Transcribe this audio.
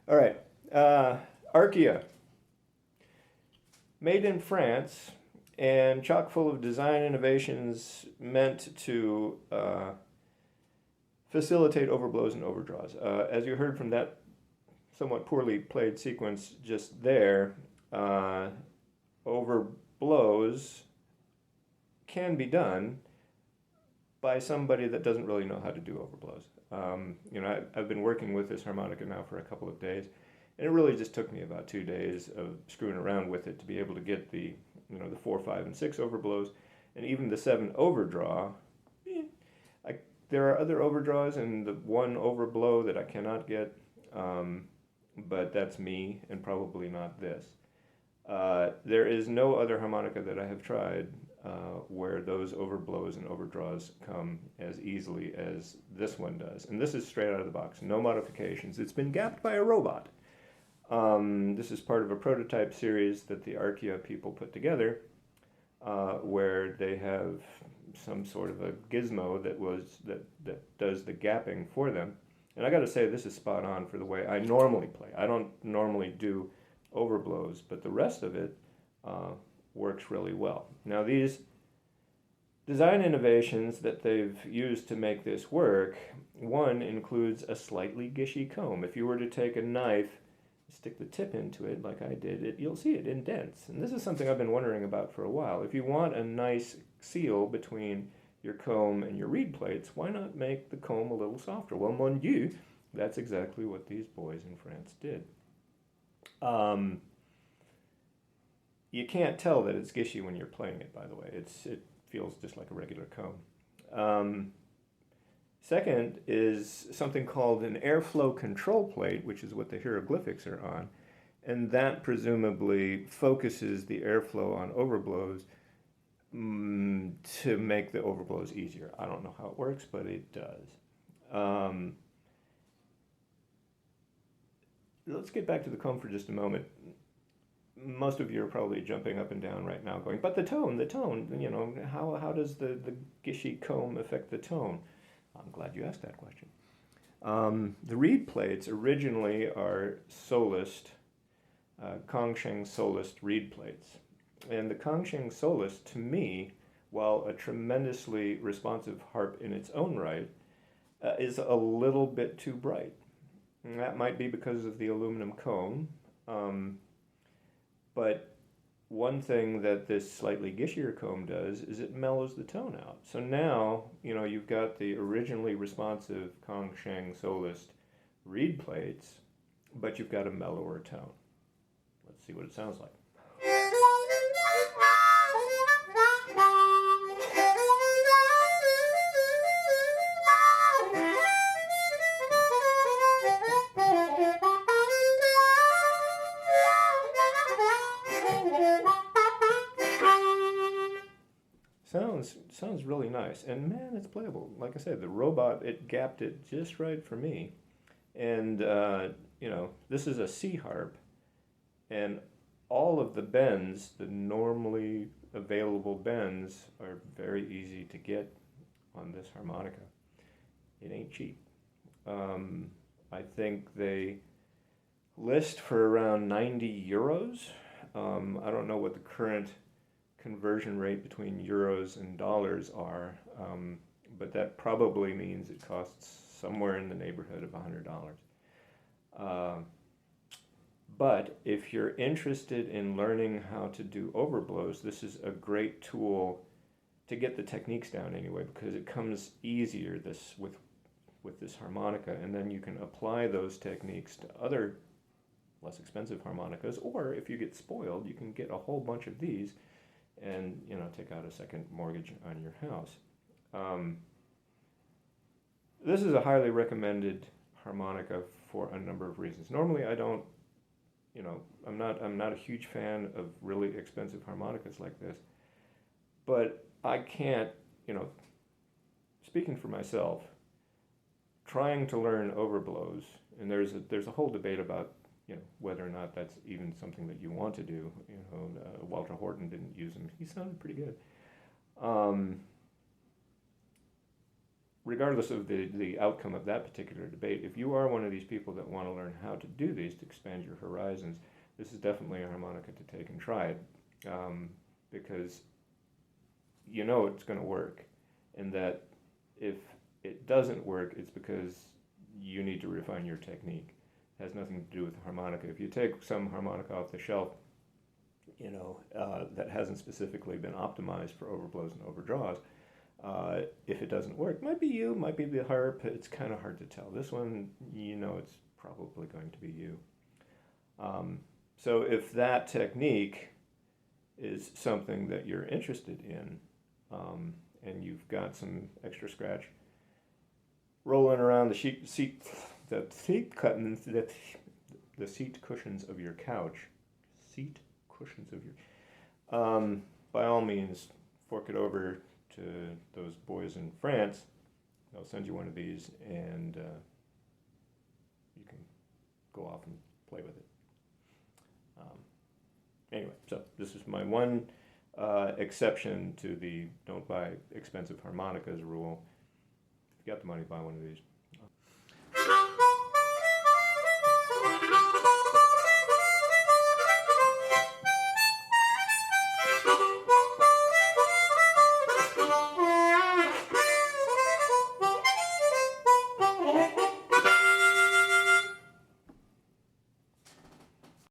All right. Arkia, made in France and chock full of design innovations meant to facilitate overblows and overdraws. As you heard from that somewhat poorly played sequence just there, overblows can be done by somebody that doesn't really know how to do overblows. I've been working with this harmonica now for a couple of days, and it really just took me about 2 days of screwing around with it to be able to get the 4, 5, and 6 overblows, and even the 7 overdraw. There are other overdraws and the one overblow that I cannot get, but that's me and probably not this. There is no other harmonica that I have tried where those overblows and overdraws come as easily as this one does. And this is straight out of the box, no modifications. It's been gapped by a robot. This is part of a prototype series that the Arkia people put together, where they have some sort of a gizmo that does the gapping for them. And I got to say, this is spot on for the way I normally play. I don't normally do overblows, but the rest of it works really well. Now, these design innovations that they've used to make this work, one includes a slightly gishy comb. If you were to take a knife, stick the tip into it like I did, you'll see it indents. And this is something I've been wondering about for a while. If you want a nice seal between your comb and your reed plates, why not make the comb a little softer? Well, mon Dieu, that's exactly what these boys in France did. You can't tell that it's gishy when you're playing it, by the way. It feels just like a regular comb. Second is something called an airflow control plate, which is what the hieroglyphics are on, and that presumably focuses the airflow on overblows to make the overblows easier. I don't know how it works, but it does. Let's get back to the comb for just a moment. Most of you are probably jumping up and down right now going, but the tone, how does the gishy comb affect the tone? I'm glad you asked that question. The reed plates originally are solist, Kongsheng solist reed plates. And the Kongsheng solist, to me, while a tremendously responsive harp in its own right, is a little bit too bright. And that might be because of the aluminum comb, but one thing that this slightly gishier comb does is it mellows the tone out. So now, you've got the originally responsive Kongsheng solist reed plates, but you've got a mellower tone. Let's see what it sounds like. Sounds really nice, and man, it's playable. Like I said, the robot, it gapped it just right for me. And this is a C harp, and all of the bends, the normally available bends, are very easy to get on this harmonica. It ain't cheap. I think they list for around 90 euros. I don't know what the current conversion rate between euros and dollars are, but that probably means it costs somewhere in the neighborhood of $100. But if you're interested in learning how to do overblows, this is a great tool to get the techniques down anyway, because it comes easier with this harmonica, and then you can apply those techniques to other less expensive harmonicas, or if you get spoiled, you can get a whole bunch of these and take out a second mortgage on your house. This is a highly recommended harmonica for a number of reasons. Normally I don't, I'm not a huge fan of really expensive harmonicas like this, but I can't, speaking for myself, trying to learn overblows, and there's a whole debate about whether or not that's even something that you want to do. Walter Horton didn't use him. He sounded pretty good. regardless of the outcome of that particular debate, if you are one of these people that want to learn how to do these to expand your horizons, this is definitely a harmonica to take and try it, because you know it's going to work, and that if it doesn't work, it's because you need to refine your technique. It has nothing to do with the harmonica. If you take some harmonica off the shelf, that hasn't specifically been optimized for overblows and overdraws, if it doesn't work, might be you, might be the harp. It's kind of hard to tell. This one, it's probably going to be you. So if that technique is something that you're interested in, and you've got some extra scratch rolling around the seat cushions of your couch, by all means, fork it over to those boys in France. They'll send you one of these, and you can go off and play with it. Anyway, so this is my one exception to the don't buy expensive harmonicas rule. If you got the money, buy one of these.